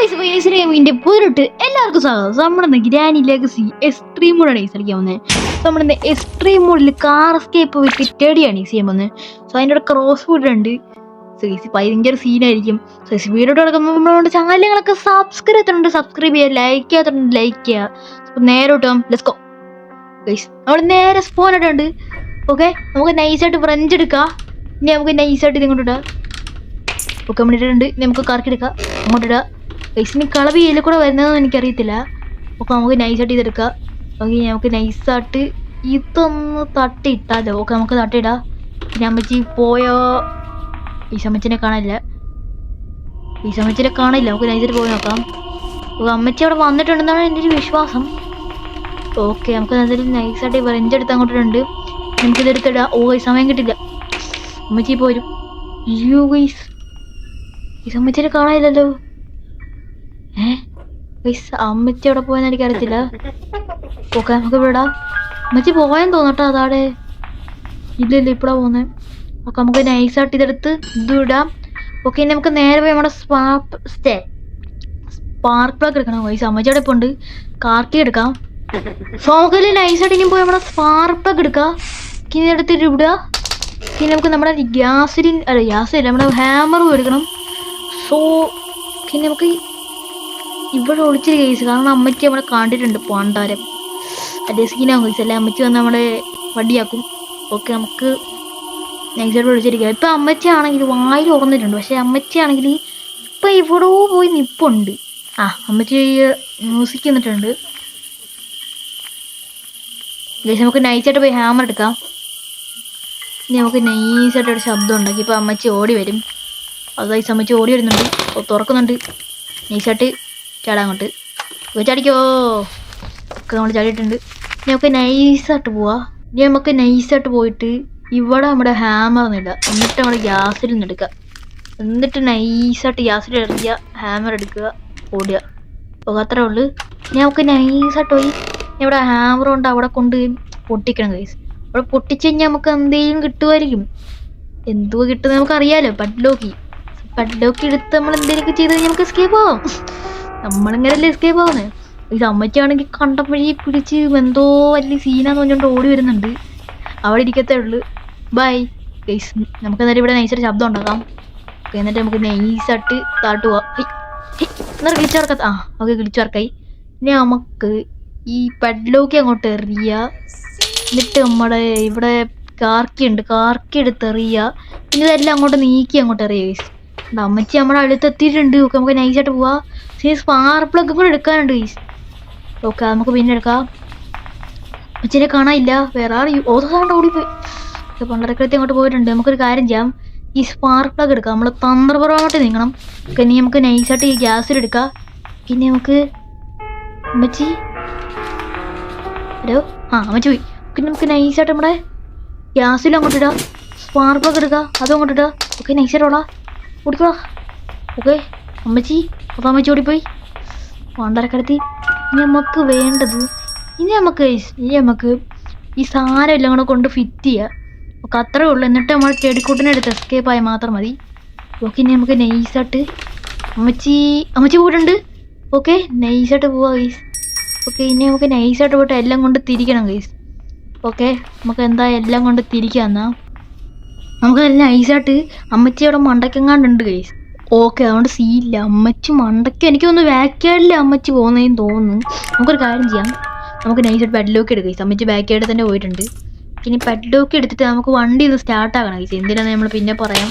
ഇതിന്റെ പോയിട്ട് എല്ലാവർക്കും സ്വാഗതം. നമ്മുടെ ഗ്രാനി ലെഗസി എക്സ്ട്രീം മോഡാണ് കളിക്കാൻ വന്നത്. നമ്മുടെ എക്സ്ട്രീം മോഡിൽ കാർ എസ്കേപ്പ് വിത്ത് ടെഡിയാണ് ചെയ്യാൻ വന്നത്. സോ അതിൻ്റെ കൂടെ ക്രോസ് ഫുഡ് ഉണ്ട്. ഭയങ്കര സീനായിരിക്കും. വീഡിയോ കിടക്കുമ്പോൾ നമ്മുടെ ചാനലുകളൊക്കെ സബ്സ്ക്രൈബ് ചെയ്യുക, ലൈക്ക് ചെയ്യാത്തുണ്ട് ലൈക്ക് ചെയ്യുക. നേരെ കിട്ടും ലെറ്റ്സ് ഗോ ഗയ്സ്. നമ്മൾ നേരെ സ്പോൺ ആയിട്ടുണ്ട്. ഓക്കെ, നമുക്ക് നൈസായിട്ട് ഫ്രഞ്ച് എടുക്കാം. ഇനി നമുക്ക് നൈസായിട്ട് ഇത് ഇങ്ങോട്ട് ഇടാം. ഓക്കെ, നമ്മൾ ഇട്ടിട്ടുണ്ട്. ഇനി നമുക്ക് കറക്കിയെടുക്കാം, അങ്ങോട്ട് ഇടാം. ഗയ്സിന് കളവ് ഇതിൽ കൂടെ വരുന്നതെന്ന് എനിക്കറിയത്തില്ല. ഓക്കെ, നമുക്ക് നൈസായിട്ട് ഇതെടുക്കാം. ഓക്കെ, നമുക്ക് നൈസായിട്ട് ഇതൊന്ന് തട്ടിയിട്ടാലോ. ഓക്കെ, നമുക്ക് തട്ടിയിടാം. പിന്നെ അമ്മച്ചി പോയോ? ഈ സമയത്തിനെ കാണില്ല. നമുക്ക് നൈസായിട്ട് പോയി നോക്കാം. ഓക്കെ, അമ്മച്ചി അവിടെ വന്നിട്ടുണ്ടെന്നാണ് എൻ്റെ ഒരു വിശ്വാസം. ഓക്കെ, നമുക്ക് എന്തായാലും നൈസായിട്ട് ഫ്രഞ്ചെടുത്ത് അങ്ങോട്ടുണ്ട്. നമുക്കിതെടുത്തിടാം. ഓ, ഈ സമയം കിട്ടില്ല. അമ്മച്ചി പോരും. അയ്യോ ഗയ്സ്, ഈ അമ്മച്ചിനെ കാണാനില്ലല്ലോ. ഗയ്സ്, അമ്മച്ചി അവിടെ പോയെന്ന് എനിക്കറിയത്തില്ല. ഓക്കെ, നമുക്ക് ഇവിടെ ഇടാം. അമ്മച്ചി പോയെന്ന് തോന്നട്ടോ. അതാടെ ഇല്ല ഇപ്പഴാ പോകുന്നത്. ഓക്കെ, നമുക്ക് നൈസായിട്ട് ഇതെടുത്ത് ഇത് ഇടാം. ഓക്കെ, ഇനി നമുക്ക് നേരെ പോയി നമ്മുടെ സ്പാർക്ക് പ്ലഗ് എടുക്കണം. ഗയ്സ്, അമ്മച്ചി അവിടെ ഇപ്പോൾ ഉണ്ട്. കാർക്കി എടുക്കാം. സോ നമുക്ക് നൈസായിട്ട് ഇനി പോയി നമ്മുടെ സ്പാർക്ക് പ്ലഗ് എടുക്കാം. ഇനി എടുത്തിട്ട് ഇടുക. ഇനി നമുക്ക് നമ്മുടെ ഗ്യാസില്ല നമ്മുടെ ഹാമറും എടുക്കണം. സോ പിന്നെ നമുക്ക് ഇവിടെ ഒളിച്ചൊരു കേസ്, കാരണം അമ്മച്ചി നമ്മളെ കണ്ടിട്ടുണ്ട് പാണ്ടാരം. അതേ സീനാകും കേസ് അല്ലേ. അമ്മച്ചി വന്ന് നമ്മളെ വടിയാക്കും. ഓക്കെ, നമുക്ക് നൈസായിട്ട് ഒളിച്ചിരിക്കുക. ഇപ്പം അമ്മച്ചി ആണെങ്കിൽ വായിൽ ഉറന്നിട്ടുണ്ട്. പക്ഷേ അമ്മച്ചി ആണെങ്കിൽ ഇപ്പം ഇവിടെ പോയി നിപ്പുണ്ട്. അമ്മച്ചി മ്യൂസിക് വന്നിട്ടുണ്ട്. ഗയ്സ്, നമുക്ക് നൈസായിട്ട് പോയി ഹാമർ എടുക്കാം. ഇനി നമുക്ക് നൈസായിട്ടൊരു ശബ്ദം ഉണ്ടാക്കി ഇപ്പോൾ അമ്മച്ചി ഓടി വരും. അതായത് അമ്മച്ചി ഓടി വരുന്നുണ്ട്. തുറക്കുന്നുണ്ട്. നൈസായിട്ട് ചാടാൻ അങ്ങോട്ട് ചാടിക്കോ. ഒക്കെ നമ്മൾ ചാടിയിട്ടുണ്ട്. ഇനി നമുക്ക് നൈസായിട്ട് പോവാം. ഇനി നമുക്ക് നൈസായിട്ട് പോയിട്ട് ഇവിടെ നമ്മുടെ ഹാമർ ഒന്നുമില്ല. എന്നിട്ട് നമ്മുടെ ഗ്യാസിൽ നിന്ന് എടുക്കുക. എന്നിട്ട് നൈസായിട്ട് ഗ്യാസിൽ എറിയുക, ഹാമർ എടുക്കുക, ഓടുക. അപ്പോൾ അത്രേ ഉള്ളൂ. ഇനി നമുക്ക് നൈസായിട്ട് പോയി ഇവിടെ ഹാമർ കൊണ്ട് അവിടെ കൊണ്ട് പൊട്ടിക്കണം ഗയ്സ്. അവിടെ പൊട്ടിച്ച് കഴിഞ്ഞാൽ നമുക്ക് എന്തെങ്കിലും കിട്ടുമായിരിക്കും. എന്തുവാ കിട്ടുന്നത് നമുക്കറിയാലോ. പഡ്ലോക്കി എടുത്ത് നമ്മൾ എന്തെങ്കിലുമൊക്കെ ചെയ്ത് കഴിഞ്ഞാൽ നമുക്ക് എസ്കേപ്പ് ആവാം. നമ്മളിങ്ങനല്ലേ എസ്കേപ്പ് ആവുന്നത്. ഈ അമ്മച്ചാണെങ്കിൽ കണ്ടപ്പോഴേ പിടിച്ച് എന്തോ വലിയ സീനാന്ന് പറഞ്ഞുകൊണ്ട് ഓടി വരുന്നുണ്ട്. അവിടെ ഇരിക്കത്തേ ഉള്ളൂ. Bye guys. നമുക്ക് എന്നാലും ഇവിടെ നൈസായിട്ട് ശബ്ദം ഉണ്ടാക്കാം. ഓക്കെ, എന്നിട്ട് നമുക്ക് നൈസായിട്ട് താട്ട് പോവാം. എന്നാൽ ഗ്ലിച്ച് വർക്കാത്ത ഓക്കെ, ഗ്ലിച്ച് വർക്കായി. ഇനി നമുക്ക് ഈ പെഡ്ലോക്കി അങ്ങോട്ട് എറിയുക. എന്നിട്ട് നമ്മുടെ ഇവിടെ കാർക്കി ഉണ്ട്, കാർക്കി എടുത്ത് എറിയുക. പിന്നെ ഇതെല്ലാം അങ്ങോട്ട് നീക്കി അങ്ങോട്ട് എറിയുക ഗയ്സ്. അമ്മച്ചി നമ്മുടെ അടുത്തെത്തിയിട്ടുണ്ട്. ഓക്കെ, നമുക്ക് നൈസായിട്ട് പോവാം. സ്പാർക്ക് പ്ലഗ് കൂടെ എടുക്കാനുണ്ട് ഗയ്സ്. ഓക്കെ, നമുക്ക് പിന്നെ എടുക്കാം. അമ്മച്ചിനെ കാണാനില്ല. വേറെ ഓതോണ്ട് ഓടിപ്പോയി. ഓക്കെ, പണ്ടരക്കടുത്ത് അങ്ങോട്ട് പോയിട്ടുണ്ട്. നമുക്കൊരു കാര്യം ചെയ്യാം. ഈ സ്പാർക്ക് പ്ലഗ് എടുക്കാം. നമ്മൾ തന്ത്രപരമായിട്ട് നീങ്ങണം. ഓക്കെ, ഇനി നമുക്ക് നൈസായിട്ട് ഈ ഗ്യാസിലെടുക്കാം. പിന്നെ നമുക്ക് അമ്മച്ചി ഹലോ അമ്മച്ചി പോയി. പിന്നെ നമുക്ക് നൈസായിട്ട് നമ്മുടെ ഗ്യാസിലും അങ്ങോട്ട് ഇടാം. സ്പാർക്ക് പ്ലഗ് എടുക്കുക, അതും അങ്ങോട്ട് ഇടുക. ഓക്കെ, നൈസായിട്ട് ഓടാ, ഓടിക്കോളാ. ഓക്കെ, അമ്മച്ചി ഓടിപ്പോയി. പണ്ടരക്കടുത്തി ഇനി നമുക്ക് വേണ്ടത് ഇനി നമുക്ക് ഈ സാധനം എല്ലാം കൂടെ കൊണ്ട് ഫിറ്റ് ചെയ്യുക. ഓക്കെ, അത്രേ ഉള്ളൂ. എന്നിട്ട് നമ്മൾ ചെടിക്കൂട്ടിനെ എടുത്ത് എസ്കേപ്പ് ആയി മാത്രം മതി. ഓക്കെ, ഇനി നമുക്ക് നൈസായിട്ട് അമ്മച്ചി പോയിട്ടുണ്ട്. ഓക്കെ, നൈസായിട്ട് പോവാ ഗയ്സ്. ഓക്കെ, ഇനി നമുക്ക് നൈസായിട്ട് പോയിട്ട് എല്ലാം കൊണ്ട് തിരിക്കണം ഗയ്സ്. ഓക്കെ, നമുക്ക് എന്താ എല്ലാം കൊണ്ട് തിരിക്കാം. എന്നാൽ നമുക്ക് എല്ലാം നൈസായിട്ട് അമ്മച്ചി അവിടെ മണ്ടക്കെങ്ങാണ്ടുണ്ട് ഗയ്സ്. ഓക്കെ, അതുകൊണ്ട് സീല്ല. അമ്മച്ചി മണ്ടയ്ക്ക് എനിക്ക് തോന്നുന്നു ബാക്കേഡിൽ അമ്മച്ചി പോകുന്നതെന്ന് തോന്നുന്നു. നമുക്കൊരു കാര്യം ചെയ്യാം. നമുക്ക് നൈസായിട്ട് പെഡ്ലോക്ക് എടുക്കുക ഗയ്സ്. അമ്മച്ചി ബാക്കേഡിൽ തന്നെ പോയിട്ടുണ്ട്. ഇനി പെഡ്ലോക്ക് എടുത്തിട്ട് നമുക്ക് വണ്ടി ഇത് സ്റ്റാർട്ടാക്കണം ഗയ്സ്. എന്തിനാന്ന് നമ്മൾ പിന്നെ പറയാം.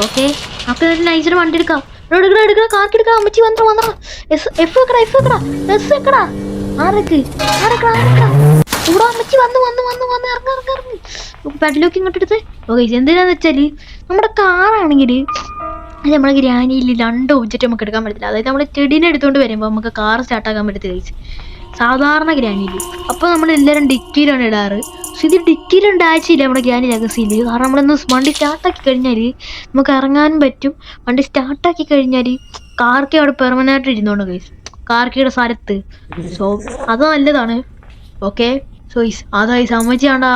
ഓക്കെ, നമുക്ക് നൈസായിട്ട് വണ്ടി എടുക്കാം. എടുക്കണം, കാർക്ക് എടുക്കാം. അമ്മച്ചി വന്നോ. എഫ് വെക്കടാ. ഇവിടെ അമ്മച്ചി വന്ന് ഇറങ്ങി പെഡ്ലോക്ക് ഇങ്ങോട്ട് എടുത്ത്. ഓക്കെ, എന്തിനാന്ന് വെച്ചാല് നമ്മുടെ കാറാണെങ്കിൽ നമ്മുടെ ഗ്രാനിയിൽ 2 ഒബ്ജക്റ്റ് നമുക്ക് എടുക്കാൻ പറ്റത്തില്ല. അതായത് നമ്മൾ ചെടീനെ എടുത്തുകൊണ്ട് വരുമ്പോൾ നമുക്ക് കാർ സ്റ്റാർട്ടാക്കാൻ പറ്റത്തില്ല ഗയ്സ്, സാധാരണ ഗ്രാനിയിൽ. അപ്പോൾ നമ്മൾ എല്ലാവരും ഡിക്കിയിലാണ് ഇടാറ്. പക്ഷെ ഇത് ഡിക്കിയിലുണ്ട് ആഴ്ചയില്ല നമ്മുടെ ഗ്രാനി ലെഗസിയിൽ. കാരണം നമ്മളൊന്ന് വണ്ടി സ്റ്റാർട്ടാക്കി കഴിഞ്ഞാൽ നമുക്ക് ഇറങ്ങാനും പറ്റും. വണ്ടി സ്റ്റാർട്ടാക്കി കഴിഞ്ഞാൽ കാർക്കി അവിടെ പെർമനൻ്റ് ഇരുന്നോണ്ട് ഗയ്സ്, കാർക്കിയുടെ സ്ഥലത്ത്. സോ അത് നല്ലതാണ്. ഓക്കെ, സോ അതായത് അമ്മച്ചിയാണ്ട്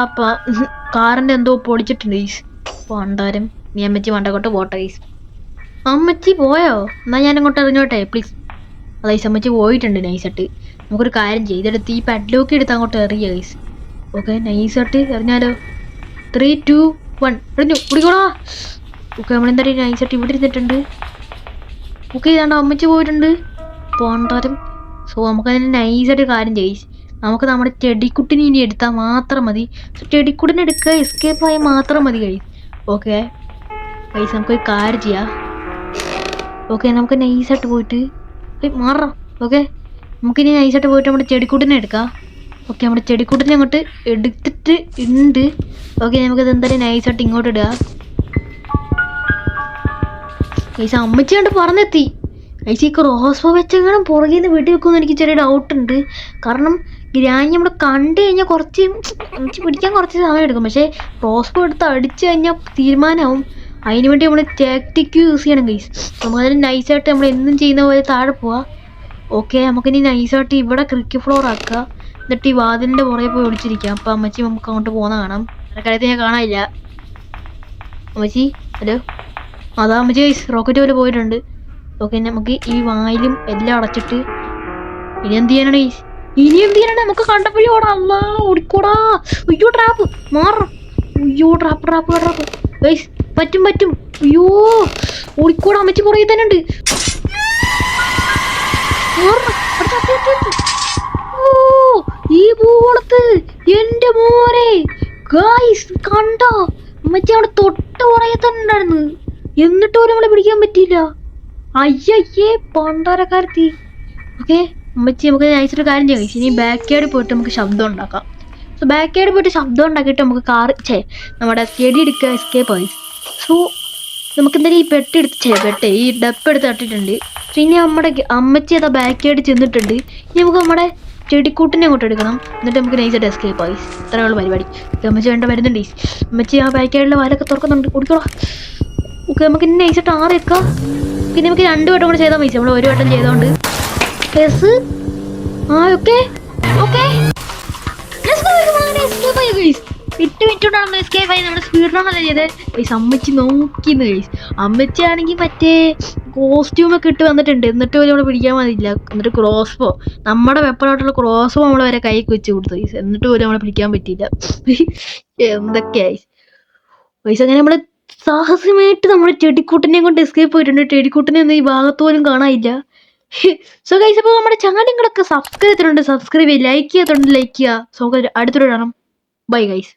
കാറിൻ്റെ എന്തോ പൊളിച്ചിട്ടുണ്ട് ഗയ്സ്. പണ്ടാരം നീ അമ്മച്ചി മണ്ടക്കോട്ട് പോട്ടെ ഗയ്സ്. അമ്മച്ചി പോയോ? എന്നാൽ ഞാൻ അങ്ങോട്ട് ഇറങ്ങോട്ടെ പ്ലീസ്. ഗൈസ് അമ്മച്ചി പോയിട്ടുണ്ട് നൈസായിട്ട്. നമുക്കൊരു കാര്യം ചെയ്തെടുത്ത് ഈ പെഡ്ലോക്ക് എടുത്ത് അങ്ങോട്ട് എറിയുക ഗൈസ്. ഓക്കെ നൈസായിട്ട് എറിഞ്ഞാലോ. 3, 2, 1 എറിഞ്ഞു കുടിക്കോടാ. ഓക്കെ നമ്മളെന്തായാലും നൈസായിട്ട് ഇവിടെ ഇരുന്നിട്ടുണ്ട്. ഓക്കെ ഇതാണ്ട് അമ്മച്ചി പോയിട്ടുണ്ട് പോണ്ടാരും. സോ നമുക്കതിന് നൈസായിട്ട് കാര്യം ചെയ്യും. നമുക്ക് നമ്മുടെ ചെടിക്കുട്ടിനെ ഇനി എടുത്താൽ മാത്രം മതി. സോ ചെടിക്കുട്ടിനെ എടുക്കുക, എസ്കേപ്പ് ആയി മാത്രം മതി ഗൈസ്. ഓക്കെ ഗൈസ് നമുക്കൊരു കാര്യം ചെയ്യാം. ഓക്കെ നമുക്ക് നൈസായിട്ട് പോയിട്ട് മാറാം. ഓക്കെ നമുക്കിനി നൈസായിട്ട് പോയിട്ട് നമ്മുടെ ചെടിക്കുട്ടിനെ എടുക്കാം. ഓക്കെ നമ്മുടെ ചെടിക്കുട്ടിനെ അങ്ങോട്ട് എടുത്തിട്ട് ഉണ്ട്. ഓക്കെ നമുക്കത് എന്തായാലും നൈസായിട്ട് ഇങ്ങോട്ട് ഇടുക. ഗൈസ് അമ്മച്ചി കണ്ട് പറഞ്ഞെത്തി. ഗൈസ് ഈ ക്രോസ്ബോ വെച്ചെങ്ങനെ പുറകിൽ നിന്ന് വെടി വെക്കുമെന്ന് എനിക്ക് ചെറിയ ഡൗട്ട് ഉണ്ട്. കാരണം ഗ്രാനി നമ്മൾ കണ്ടു കഴിഞ്ഞാൽ കുറച്ച് പിടിക്കാൻ കുറച്ച് സമയം എടുക്കും. പക്ഷേ ക്രോസ്ബോ എടുത്ത് അടിച്ചു കഴിഞ്ഞാൽ തീരുമാനമാവും. അതിന് വേണ്ടി നമ്മൾ ടാക്ടിക് യൂസ് ചെയ്യണം ഗൈസ്. നമുക്കതിന് നൈസായിട്ട് നമ്മൾ എന്നും ചെയ്യുന്ന പോലെ താഴെ പോവാം. ഓക്കെ നമുക്കിനി നൈസായിട്ട് ഇവിടെ ക്രിക്കറ്റ് ഫ്ലോർ ആക്കുക. എന്നിട്ട് ഈ വാതിലിൻ്റെ പുറകെ പോയി ഒളിച്ചിരിക്കാം. അപ്പം അമ്മച്ചി നമുക്ക് അങ്ങോട്ട് പോകുന്ന കാണാം. കാര്യത്തിൽ ഞാൻ കാണാനില്ല. അമ്മച്ചി ഹലോ. അതാ അമ്മച്ചി ഗൈസ് റോക്കറ്റ് പോലെ പോയിട്ടുണ്ട്. ഓക്കെ നമുക്ക് ഈ വായിലും എല്ലാം അടച്ചിട്ട് ഇനി എന്ത് ചെയ്യാനാണ് ഗൈസ്? ഇനി എന്ത് ചെയ്യാനാണ്? നമുക്ക് കണ്ടപ്പോഴേ ഓടാ. അല്ലാ ഓടിക്കോടാ. അയ്യോ ട്രാപ്പ് മാറും. അയ്യോ ട്രാപ്പ് ഗൈസ് പറ്റും. അയ്യോ ഓടിക്കോടാ. അമ്മച്ചി പുറകെ തന്നെ ഉണ്ട്. ഓ ഈ പൂവളത്ത് എന്റെ മോനെ ഗൈസ് കണ്ടോ? അമ്മച്ചി അവിടെ തൊട്ട് പുറകെ തന്നെ ഉണ്ടായിരുന്നു. എന്നിട്ട് പോലും നമ്മളെ പിടിക്കാൻ പറ്റിയില്ല. അയ്യേ പണ്ടാരക്കാരത്തി. ഓക്കെ അമ്മച്ചി നമുക്ക് നൈസായിട്ട് കാര്യം ചെയ്യാം. ഇനി ബാക്ക് യാർഡിൽ പോയിട്ട് നമുക്ക് ശബ്ദം ഉണ്ടാക്കാം. സോ ബാക്ക് യാർഡിൽ പോയിട്ട് ശബ്ദം ഉണ്ടാക്കിയിട്ട് നമുക്ക് നമ്മുടെ ചെടി എടുക്കുക, എസ്കേപ്പ് ആയി. സോ നമുക്ക് എന്തായാലും ഈ പെട്ട് ഈ ഡപ്പ് എടുത്ത് തട്ടിട്ടുണ്ട്. സോ ഇനി നമ്മുടെ അമ്മച്ചി അതാ ബാക്ക് യാർഡിൽ ചെന്നിട്ടുണ്ട്. ഇനി നമുക്ക് നമ്മുടെ ചെടിക്കൂട്ടിനെ അങ്ങോട്ട് എടുക്കണം. എന്നിട്ട് നമുക്ക് നൈസായിട്ട് എസ്കേപ്പ് ആയി. ഇത്രയുള്ള പരിപാടി. അമ്മച്ചി വേണ്ട വരുന്നുണ്ട്. അമ്മച്ചി ആ ബാക്ക് യാർഡിലെ വാലൊക്കെ തുറക്കുന്നുണ്ട്. കുടിക്കോളാം. ഓക്കെ നമുക്ക് ഇനി നൈസായിട്ട് വെക്കാം. പിന്നെ നമുക്ക് 2 വട്ടം കൂടെ ചെയ്താൽ മതി. നമ്മൾ 1 വട്ടം ചെയ്തോണ്ട് യെസ്. ഓക്കെ 8 മിനിറ്റ് കൊണ്ടാണ് നമ്മൾ എസ്കേപ്പ് ആയി. നമ്മുടെ സ്പീഡിലാണല്ലോ ചെയ്തത് ഗൈസ്. അമ്മച്ചി നോക്കിന്ന് ഗൈസ്. അമ്മച്ചിയാണെങ്കിൽ മറ്റേ കോസ്റ്റ്യൂമൊക്കെ ഇട്ട് വന്നിട്ടുണ്ട്. എന്നിട്ട് പോലും നമ്മൾ പിടിക്കാൻ മതിയില്ല. എന്നിട്ട് ക്രോസ്ബോ നമ്മുടെ വെപ്പണായിട്ടുള്ള ക്രോസ്ബോ നമ്മൾ വരെ കൈക്ക് വെച്ച് കൊടുത്തു ഗൈസ്. എന്നിട്ട് പോലും നമ്മളെ പിടിക്കാൻ പറ്റിയില്ല. എന്തൊക്കെയായി ഗൈസ്. അങ്ങനെ നമ്മൾ സാഹസമായിട്ട് നമ്മുടെ ചെടിക്കൂട്ടിനെ കൊണ്ട് എസ്കേപ്പ് പോയിട്ടുണ്ട്. ചെടിക്കൂട്ടിനെ ഒന്നും ഈ ഭാഗത്ത് പോലും കാണാനില്ല. സോ ഗൈസ് അപ്പോൾ നമ്മുടെ ചാനലുകളൊക്കെ സബ്സ്ക്രൈബ് ചെയ്തിട്ടുണ്ട്. സബ്സ്ക്രൈബ് ചെയ്യുക, ലൈക്ക് ചെയ്യാത്തുണ്ട് ലൈക്ക് ചെയ്യുക. സോ അടുത്തൊരു കാണാം. Bye guys.